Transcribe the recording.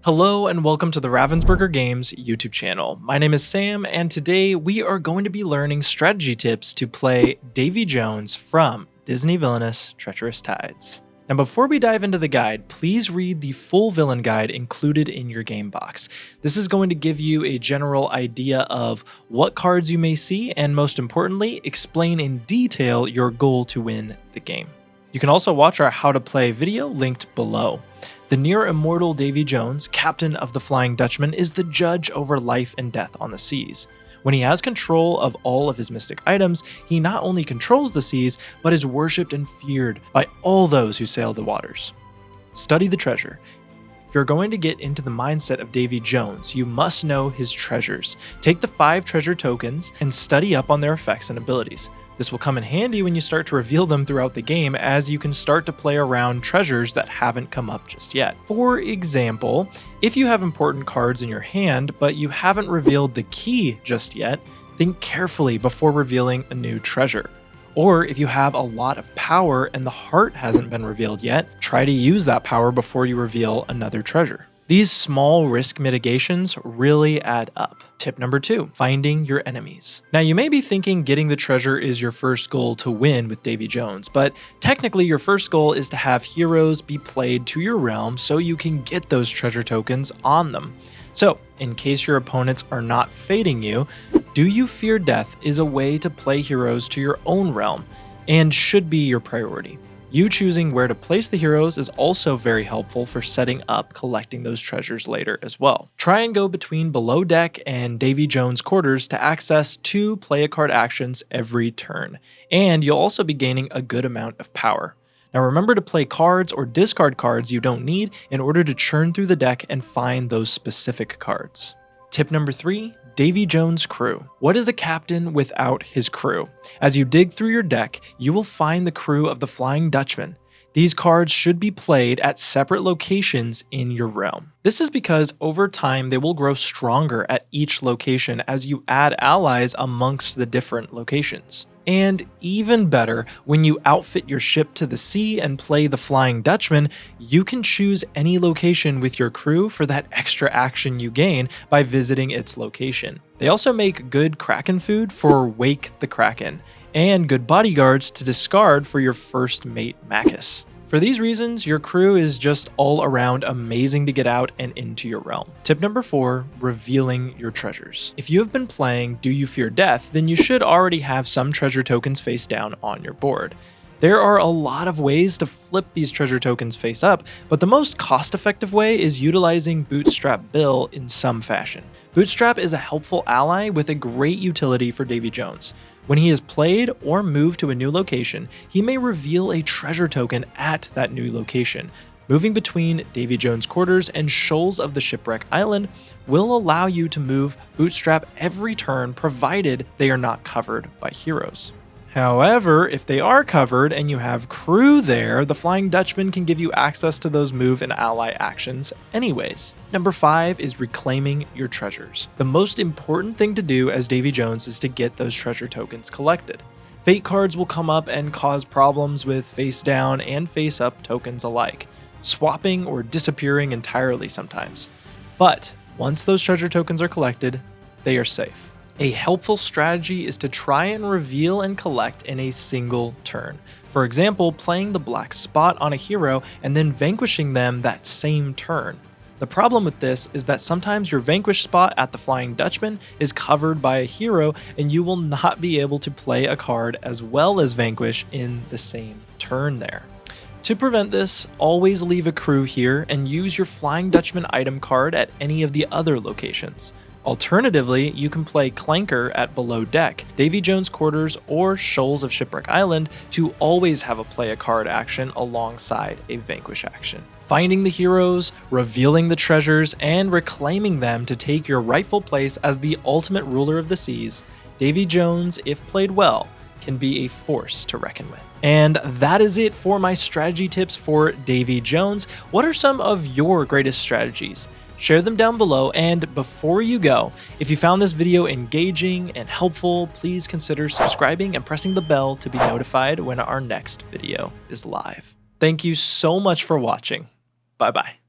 Hello and welcome to the Ravensburger Games YouTube channel. My name is Sam and today we are going to be learning strategy tips to play Davy Jones from Disney Villainous, Treacherous Tides. Now before we dive into the guide, please read the full villain guide included in your game box. This is going to give you a general idea of what cards you may see and most importantly, explain in detail your goal to win the game. You can also watch our How to Play video linked below. The near-immortal Davy Jones, captain of the Flying Dutchman, is the judge over life and death on the seas. When he has control of all of his mystic items, he not only controls the seas, but is worshipped and feared by all those who sail the waters. Study the treasure. If you're going to get into the mindset of Davy Jones, you must know his treasures. Take the 5 treasure tokens and study up on their effects and abilities. This will come in handy when you start to reveal them throughout the game, as you can start to play around treasures that haven't come up just yet. For example, if you have important cards in your hand, but you haven't revealed the key just yet, think carefully before revealing a new treasure. Or if you have a lot of power and the heart hasn't been revealed yet, try to use that power before you reveal another treasure. These small risk mitigations really add up. Tip number 2, finding your enemies. Now you may be thinking getting the treasure is your first goal to win with Davy Jones, but technically your first goal is to have heroes be played to your realm so you can get those treasure tokens on them. So in case your opponents are not fading you, Do You Fear Death is a way to play heroes to your own realm and should be your priority. You choosing where to place the heroes is also very helpful for setting up collecting those treasures later as well. Try and go between below deck and Davy Jones quarters to access 2 play a card actions every turn, and you'll also be gaining a good amount of power. Now remember to play cards or discard cards you don't need in order to churn through the deck and find those specific cards. Tip number 3, Davy Jones crew. What is a captain without his crew? As you dig through your deck, you will find the crew of the Flying Dutchman. These cards should be played at separate locations in your realm. This is because over time they will grow stronger at each location as you add allies amongst the different locations. And even better, when you outfit your ship to the sea and play the Flying Dutchman, you can choose any location with your crew for that extra action you gain by visiting its location. They also make good Kraken food for Wake the Kraken, and good bodyguards to discard for your first mate Macus. For these reasons, your crew is just all around amazing to get out and into your realm. Tip number 4, revealing your treasures. If you have been playing Do You Fear Death, then you should already have some treasure tokens face down on your board. There are a lot of ways to flip these treasure tokens face up, but the most cost-effective way is utilizing Bootstrap Bill in some fashion. Bootstrap is a helpful ally with a great utility for Davy Jones. When he is played or moved to a new location, he may reveal a treasure token at that new location. Moving between Davy Jones quarters and shoals of the Shipwreck Island will allow you to move Bootstrap every turn provided they are not covered by heroes. However, if they are covered and you have crew there, the Flying Dutchman can give you access to those move and ally actions anyways. Number 5 is reclaiming your treasures. The most important thing to do as Davy Jones is to get those treasure tokens collected. Fate cards will come up and cause problems with face down and face up tokens alike, swapping or disappearing entirely sometimes. But once those treasure tokens are collected, they are safe. A helpful strategy is to try and reveal and collect in a single turn. For example, playing the black spot on a hero and then vanquishing them that same turn. The problem with this is that sometimes your vanquish spot at the Flying Dutchman is covered by a hero and you will not be able to play a card as well as vanquish in the same turn there. To prevent this, always leave a crew here and use your Flying Dutchman item card at any of the other locations. Alternatively, you can play Clanker at Below Deck, Davy Jones quarters, or Shoals of Shipwreck Island to always have a play a card action alongside a vanquish action. Finding the heroes, revealing the treasures, and reclaiming them to take your rightful place as the ultimate ruler of the seas, Davy Jones, if played well, can be a force to reckon with. And that is it for my strategy tips for Davy Jones. What are some of your greatest strategies? Share them down below, and before you go, if you found this video engaging and helpful, please consider subscribing and pressing the bell to be notified when our next video is live. Thank you so much for watching. Bye-bye.